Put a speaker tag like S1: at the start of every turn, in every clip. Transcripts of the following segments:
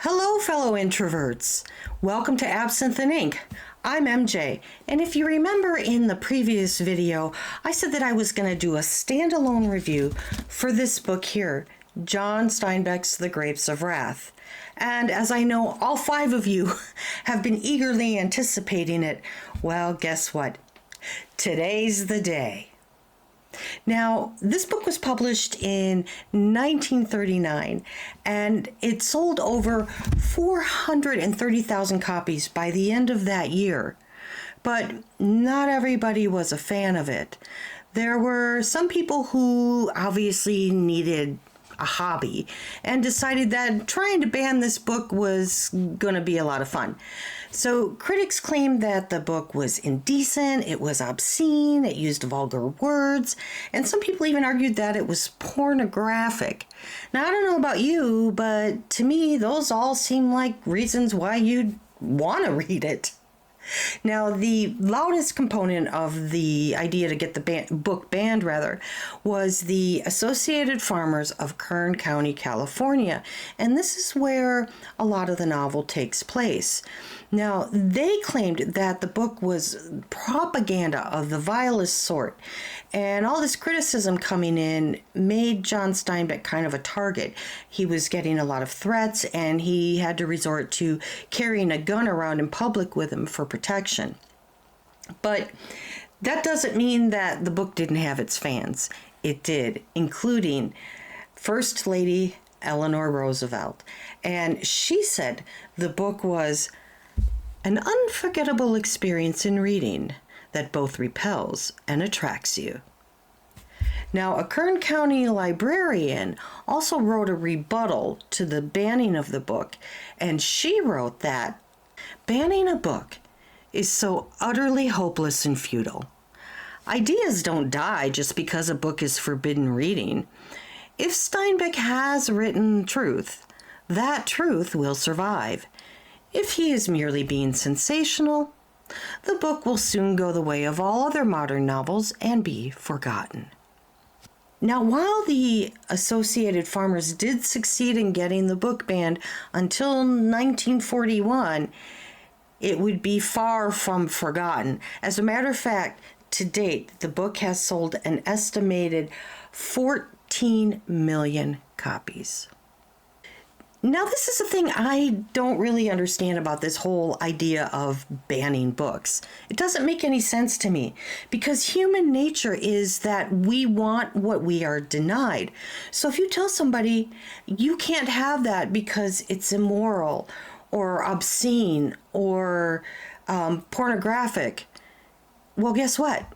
S1: Hello, fellow introverts. Welcome to Absinthe and Ink. I'm MJ, and if you remember in the previous video, I said that I was going to do a standalone review for this book here, John Steinbeck's The Grapes of Wrath. And as I know all 5 of you have been eagerly anticipating it, well, guess what? Today's the day. Now, this book was published in 1939, and it sold over 430,000 copies by the end of that year. But not everybody was a fan of it. There were some people who obviously needed a hobby and decided that trying to ban this book was going to be a lot of fun. So critics claimed that the book was indecent, it was obscene, it used vulgar words, and some people even argued that it was pornographic. Now, I don't know about you, but to me, those all seem like reasons why you'd want to read it. Now, the loudest component of the idea to get the book banned, was the Associated Farmers of Kern County, California. And this is where a lot of the novel takes place. Now, they claimed that the book was propaganda of the vilest sort. And all this criticism coming in made John Steinbeck kind of a target. He was getting a lot of threats, and he had to resort to carrying a gun around in public with him for protection. But that doesn't mean that the book didn't have its fans. It did, including First Lady Eleanor Roosevelt. And she said the book was an unforgettable experience in reading that both repels and attracts you. Now, a Kern County librarian also wrote a rebuttal to the banning of the book, and she wrote that banning a book is so utterly hopeless and futile. Ideas don't die just because a book is forbidden reading. If Steinbeck has written truth, that truth will survive. If he is merely being sensational, the book will soon go the way of all other modern novels and be forgotten. Now, while the Associated Farmers did succeed in getting the book banned until 1941, it would be far from forgotten. As a matter of fact, to date, the book has sold an estimated 14 million copies. Now, this is the thing I don't really understand about this whole idea of banning books. It doesn't make any sense to me, because human nature is that we want what we are denied. So if you tell somebody you can't have that because it's immoral or obscene or pornographic, well, guess what?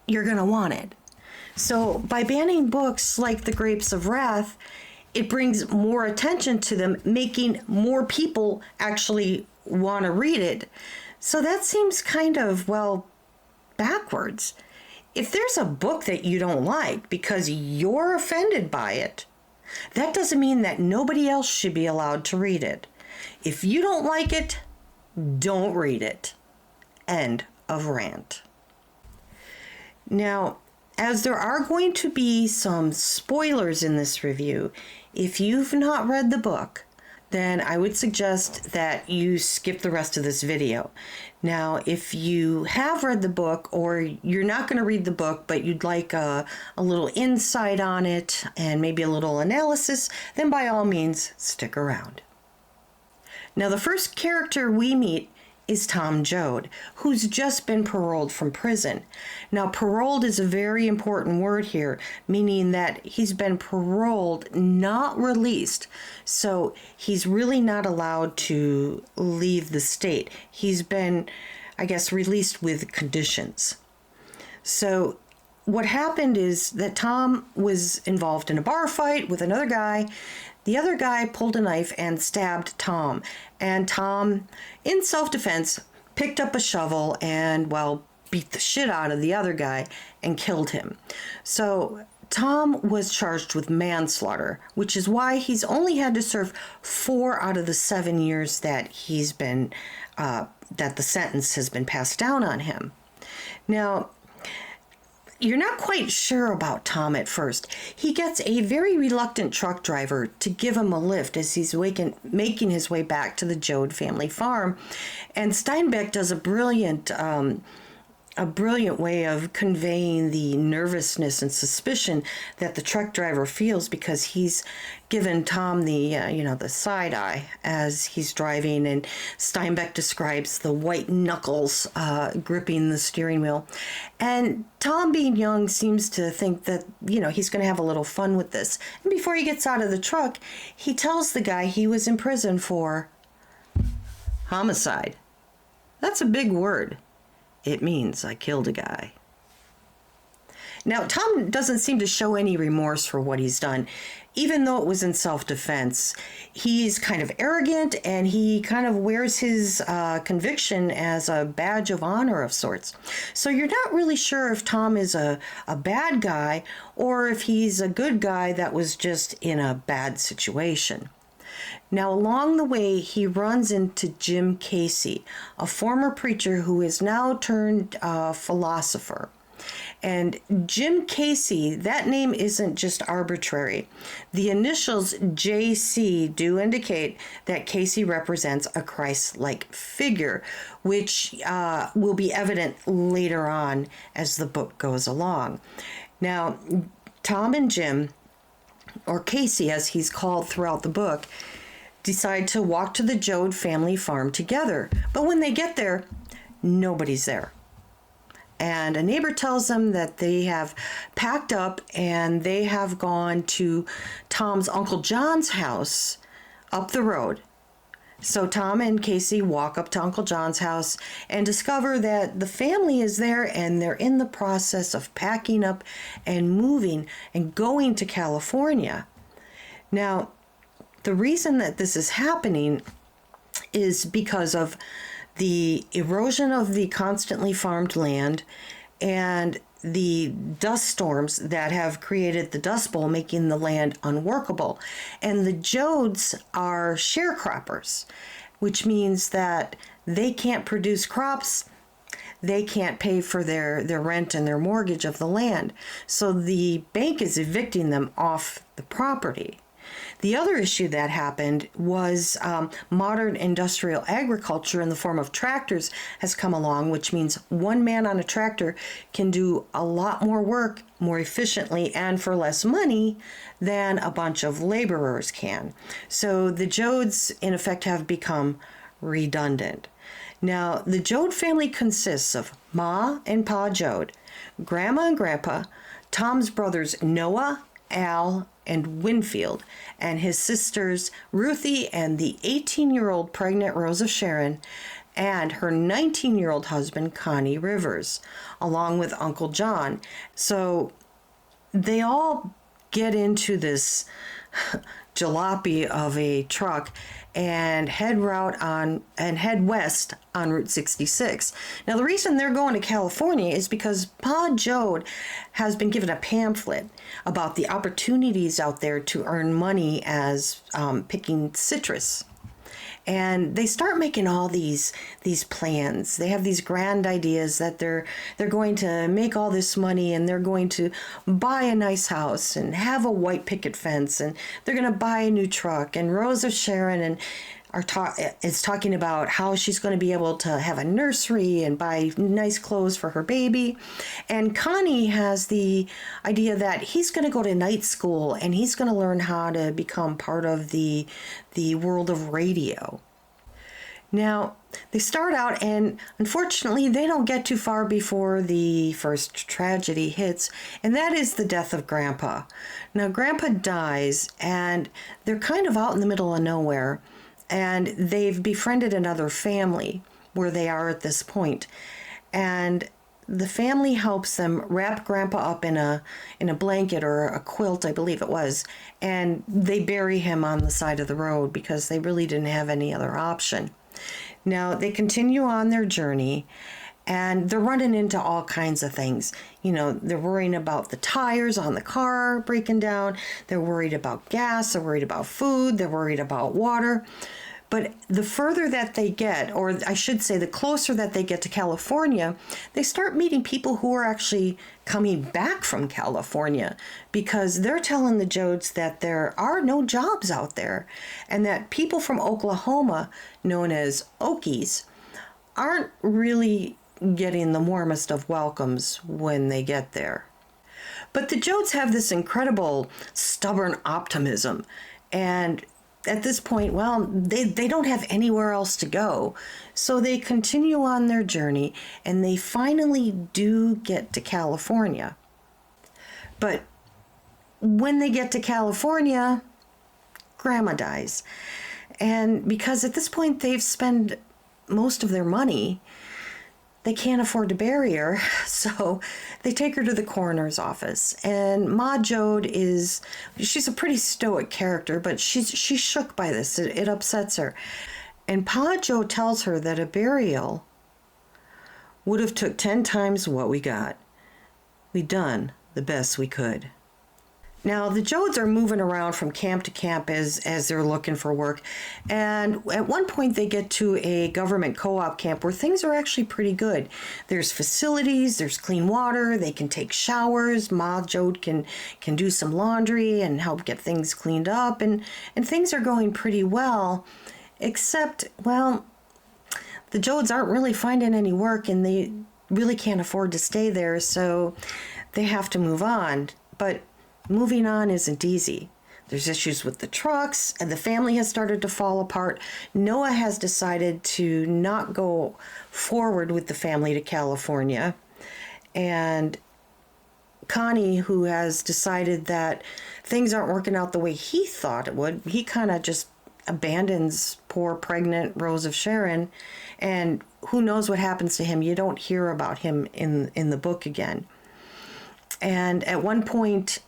S1: You're going to want it. So by banning books like The Grapes of Wrath, it brings more attention to them, making more people actually want to read it. So that seems kind of, backwards. If there's a book that you don't like because you're offended by it, that doesn't mean that nobody else should be allowed to read it. If you don't like it, don't read it. End of rant. Now, as there are going to be some spoilers in this review, if you've not read the book, then I would suggest that you skip the rest of this video. Now, if you have read the book, or you're not going to read the book, but you'd like a little insight on it and maybe a little analysis, then by all means, stick around. Now, the first character we meet is Tom Joad, who's just been paroled from prison. Now, paroled is a very important word here, meaning that he's been paroled, not released. So he's really not allowed to leave the state. He's been, released with conditions. So what happened is that Tom was involved in a bar fight with another guy. The other guy pulled a knife and stabbed Tom. And Tom, in self-defense, picked up a shovel and, beat the shit out of the other guy and killed him. So Tom was charged with manslaughter, which is why he's only had to serve 4 out of the 7 years that he's been, that the sentence has been passed down on him. Now, you're not quite sure about Tom at first. He gets a very reluctant truck driver to give him a lift as he's making his way back to the Joad family farm. And Steinbeck does a brilliant way of conveying the nervousness and suspicion that the truck driver feels, because he's given Tom the side eye as he's driving, and Steinbeck describes the white knuckles gripping the steering wheel. And Tom, being young, seems to think that, he's going to have a little fun with this. And before he gets out of the truck, he tells the guy he was in prison for homicide. That's a big word. It means I killed a guy. Now, Tom doesn't seem to show any remorse for what he's done, even though it was in self-defense. He's kind of arrogant, and he kind of wears his conviction as a badge of honor of sorts. So you're not really sure if Tom is a bad guy or if he's a good guy that was just in a bad situation. Now, along the way, he runs into Jim Casey, a former preacher who is now turned philosopher. And Jim Casey, that name isn't just arbitrary. The initials JC do indicate that Casey represents a Christ-like figure, which will be evident later on as the book goes along. Now, Tom and Jim, or Casey as he's called throughout the book, decide to walk to the Joad family farm together. But when they get there, nobody's there. And a neighbor tells them that they have packed up and they have gone to Tom's Uncle John's house up the road. So Tom and Casey walk up to Uncle John's house and discover that the family is there, and they're in the process of packing up and moving and going to California. Now, the reason that this is happening is because of the erosion of the constantly farmed land and the dust storms that have created the Dust Bowl, making the land unworkable. And the Joads are sharecroppers, which means that they can't produce crops. They can't pay for their rent and their mortgage of the land. So the bank is evicting them off the property. The other issue that happened was modern industrial agriculture in the form of tractors has come along, which means one man on a tractor can do a lot more work more efficiently and for less money than a bunch of laborers can. So the Joads, in effect, have become redundant. Now, the Joad family consists of Ma and Pa Joad, Grandma and Grandpa, Tom's brothers Noah, Al, and Winfield, and his sisters Ruthie and the 18-year-old pregnant Rose of Sharon, and her 19-year-old husband Connie Rivers, along with Uncle John. So they all get into this jalopy of a truck and head west on Route 66. Now, the reason they're going to California is because Pa Joad has been given a pamphlet about the opportunities out there to earn money as picking citrus. And they start making all these plans. They have these grand ideas that they're going to make all this money, and they're going to buy a nice house and have a white picket fence, and they're going to buy a new truck. And Rose of Sharon is talking about how she's going to be able to have a nursery and buy nice clothes for her baby. And Connie has the idea that he's going to go to night school and he's going to learn how to become part of the world of radio. Now, they start out, and unfortunately, they don't get too far before the first tragedy hits, and that is the death of Grandpa. Now, Grandpa dies, and they're kind of out in the middle of nowhere, and they've befriended another family where they are at this point. And the family helps them wrap Grandpa up in a blanket or a quilt, I believe it was, and they bury him on the side of the road because they really didn't have any other option. Now, they continue on their journey, and they're running into all kinds of things. They're worrying about the tires on the car breaking down. They're worried about gas. They're worried about food. They're worried about water. But the further that they get, or I should say the closer that they get to California, they start meeting people who are actually coming back from California, because they're telling the Jodes that there are no jobs out there, and that people from Oklahoma, known as Okies, aren't really getting the warmest of welcomes when they get there. But the Jodes have this incredible stubborn optimism, and at this point, well, they don't have anywhere else to go. So they continue on their journey, and they finally do get to California. But when they get to California, Grandma dies. And because at this point they've spent most of their money, they can't afford to bury her, so they take her to the coroner's office. And Ma Jode she's a pretty stoic character, but she's shook by this. It upsets her. And Pa Jode tells her that a burial would have took 10 times what we got. We done the best we could. Now, the Jodes are moving around from camp to camp as they're looking for work. And at one point, they get to a government co-op camp where things are actually pretty good. There's facilities, there's clean water, they can take showers. Ma Jode can do some laundry and help get things cleaned up. And things are going pretty well, except, well, the Jodes aren't really finding any work, and they really can't afford to stay there, so they have to move on. But moving on isn't easy. There's issues with the trucks, and the family has started to fall apart. Noah has decided to not go forward with the family to California. And Connie, who has decided that things aren't working out the way he thought it would, he kind of just abandons poor pregnant Rose of Sharon, and who knows what happens to him. You don't hear about him in the book again. And at one point,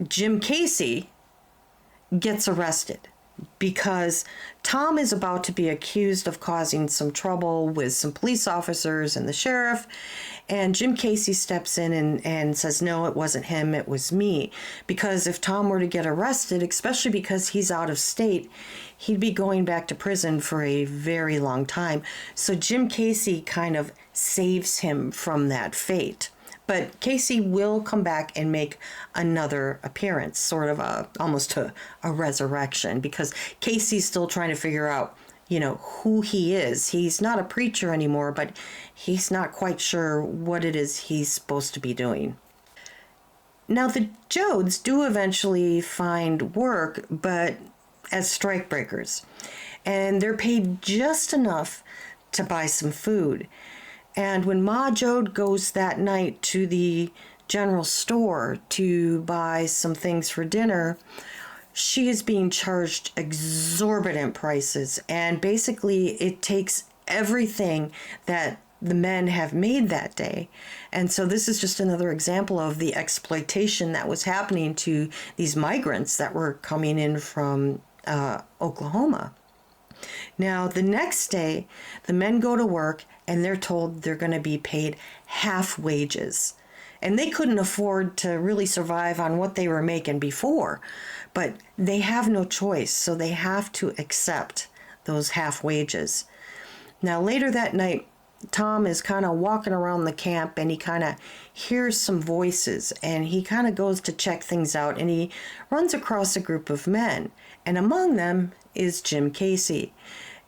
S1: Jim Casey gets arrested because Tom is about to be accused of causing some trouble with some police officers and the sheriff. And Jim Casey steps in and says, no, it wasn't him, it was me. Because if Tom were to get arrested, especially because he's out of state, he'd be going back to prison for a very long time. So Jim Casey kind of saves him from that fate. But Casey will come back and make another appearance, sort of almost a resurrection, because Casey's still trying to figure out, who he is. He's not a preacher anymore, but he's not quite sure what it is he's supposed to be doing. Now, the Jodes do eventually find work, but as strikebreakers, and they're paid just enough to buy some food. And when Ma Jode goes that night to the general store to buy some things for dinner, she is being charged exorbitant prices. And basically, it takes everything that the men have made that day. And so this is just another example of the exploitation that was happening to these migrants that were coming in from Oklahoma. Now, the next day, the men go to work and they're told they're going to be paid half wages. And they couldn't afford to really survive on what they were making before. But they have no choice, so they have to accept those half wages. Now, later that night, Tom is kind of walking around the camp and he kind of hears some voices, and he kind of goes to check things out, and he runs across a group of men. And among them is Jim Casey.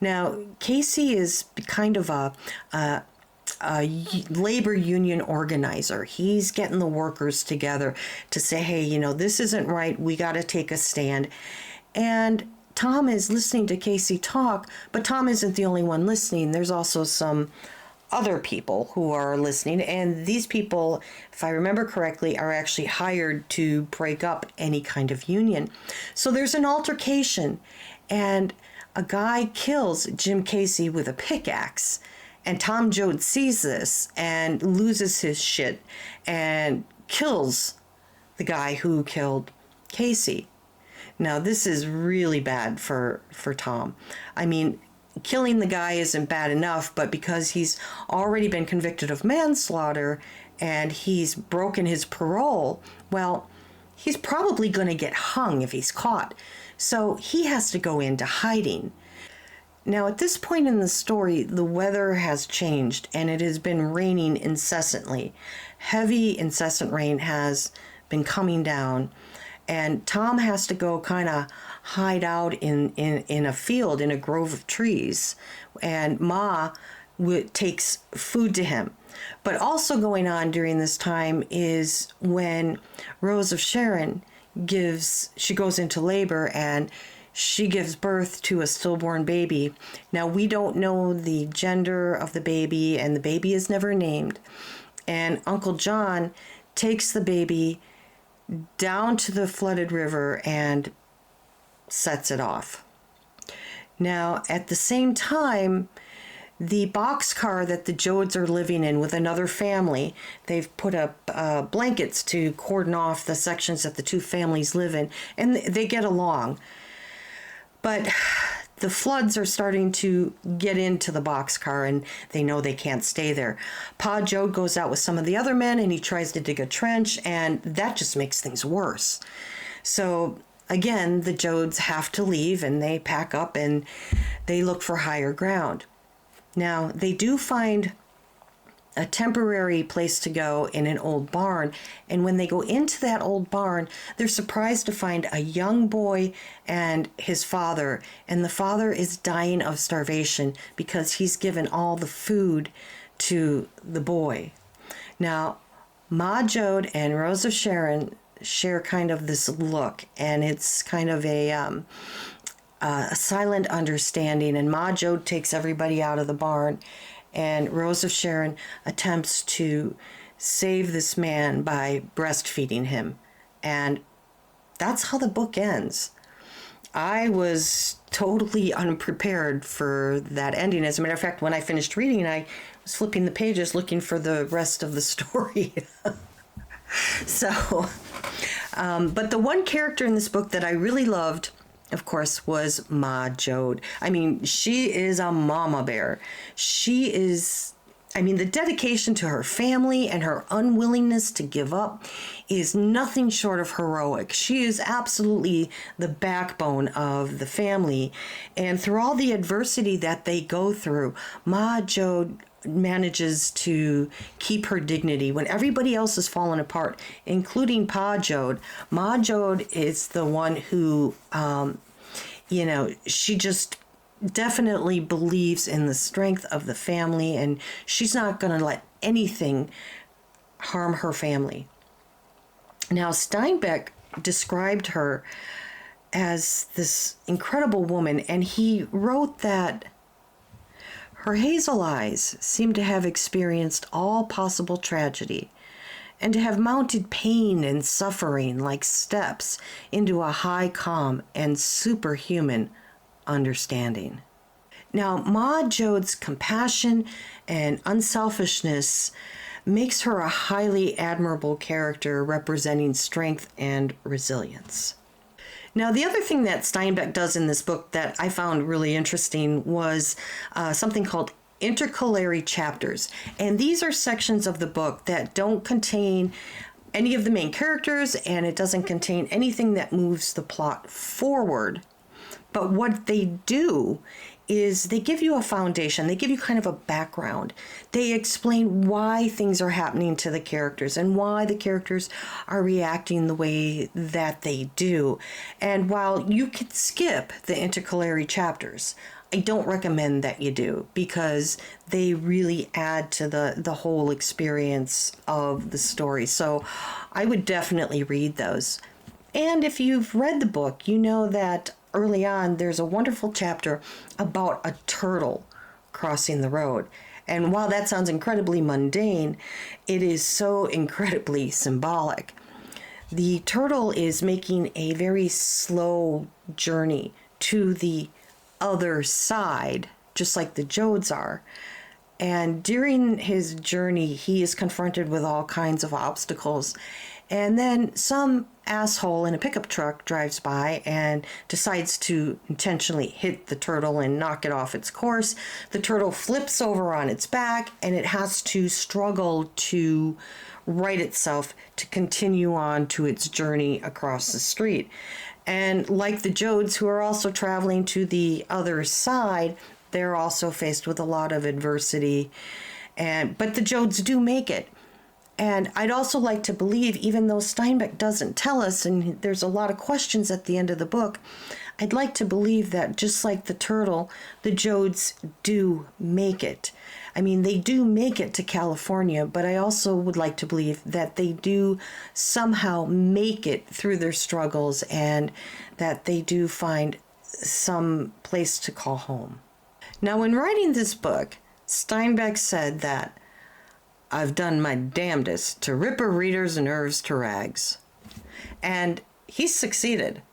S1: Now, Casey is kind of a labor union organizer. He's getting the workers together to say, hey, this isn't right. We got to take a stand. And Tom is listening to Casey talk, but Tom isn't the only one listening. There's also some other people who are listening, and these people, if I remember correctly, are actually hired to break up any kind of union. So there's an altercation, and a guy kills Jim Casey with a pickaxe, and Tom Jode sees this and loses his shit and kills the guy who killed Casey. Now, this is really bad for Tom. I mean, killing the guy isn't bad enough, but because he's already been convicted of manslaughter and he's broken his parole, well, he's probably going to get hung if he's caught, So he has to go into hiding. Now, at this point in the story, the weather has changed and it has been raining incessantly. Heavy, incessant rain has been coming down, and Tom has to go kind of hide out in a field, in a grove of trees, and Ma takes food to him. But also going on during this time is when Rose of Sharon she goes into labor and she gives birth to a stillborn baby. Now, we don't know the gender of the baby, and the baby is never named. And Uncle John takes the baby down to the flooded river and sets it off. Now, at the same time, the boxcar that the Jodes are living in with another family, they've put up blankets to cordon off the sections that the two families live in, and they get along. But the floods are starting to get into the boxcar, and they know they can't stay there. Pa Jode goes out with some of the other men, and he tries to dig a trench, and that just makes things worse. So again, the Jodes have to leave, and they pack up, and they look for higher ground. Now, they do find a temporary place to go in an old barn, and when they go into that old barn, they're surprised to find a young boy and his father, and the father is dying of starvation because he's given all the food to the boy. Now, Ma Jode and Rose of Sharon share kind of this look, and it's kind of a silent understanding, and Ma Jode takes everybody out of the barn, and Rose of Sharon attempts to save this man by breastfeeding him. And that's how the book ends. I was totally unprepared for that ending. As a matter of fact, when I finished reading, I was flipping the pages looking for the rest of the story. But the one character in this book that I really loved, of course, was Ma Jode. I mean, she is a mama bear. The dedication to her family and her unwillingness to give up is nothing short of heroic. She is absolutely the backbone of the family. And through all the adversity that they go through, Ma Jode manages to keep her dignity when everybody else is falling apart, including Pa Jode. Ma Jode is the one who, she just definitely believes in the strength of the family, and she's not going to let anything harm her family. Now, Steinbeck described her as this incredible woman, and he wrote that her hazel eyes seemed to have experienced all possible tragedy, and to have mounted pain and suffering like steps into a high calm and superhuman understanding. Now, Ma Jode's compassion and unselfishness makes her a highly admirable character representing strength and resilience. Now, the other thing that Steinbeck does in this book that I found really interesting was something called intercalary chapters. And these are sections of the book that don't contain any of the main characters, and it doesn't contain anything that moves the plot forward. But what they do is they give you a foundation. They give you kind of a background. They explain why things are happening to the characters and why the characters are reacting the way that they do. And while you could skip the intercalary chapters, I don't recommend that you do, because they really add to the whole experience of the story. So I would definitely read those. And if you've read the book, you know that early on there's a wonderful chapter about a turtle crossing the road. And while that sounds incredibly mundane, it is so incredibly symbolic. The turtle is making a very slow journey to the other side, just like the Jodes are. And during his journey, he is confronted with all kinds of obstacles. And then some asshole in a pickup truck drives by and decides to intentionally hit the turtle and knock it off its course. The turtle flips over on its back, and it has to struggle to right itself to continue on to its journey across the street. And like the Jodes, who are also traveling to the other side, they're also faced with a lot of adversity. But the Jodes do make it. And I'd also like to believe, even though Steinbeck doesn't tell us, and there's a lot of questions at the end of the book, I'd like to believe that just like the turtle, the Jodes do make it. I mean, they do make it to California, but I also would like to believe that they do somehow make it through their struggles and that they do find some place to call home. Now, when writing this book, Steinbeck said that I've done my damnedest to rip a reader's nerves to rags. And he's succeeded.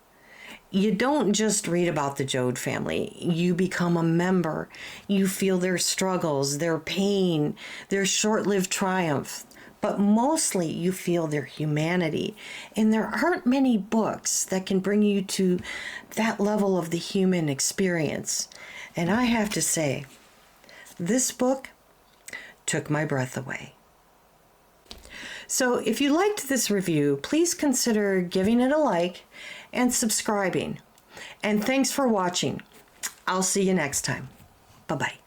S1: You don't just read about the Jode family. You become a member. You feel their struggles, their pain, their short-lived triumph. But mostly you feel their humanity. And there aren't many books that can bring you to that level of the human experience. And I have to say, this book took my breath away. So if you liked this review, please consider giving it a like and subscribing. And thanks for watching. I'll see you next time. Bye-bye.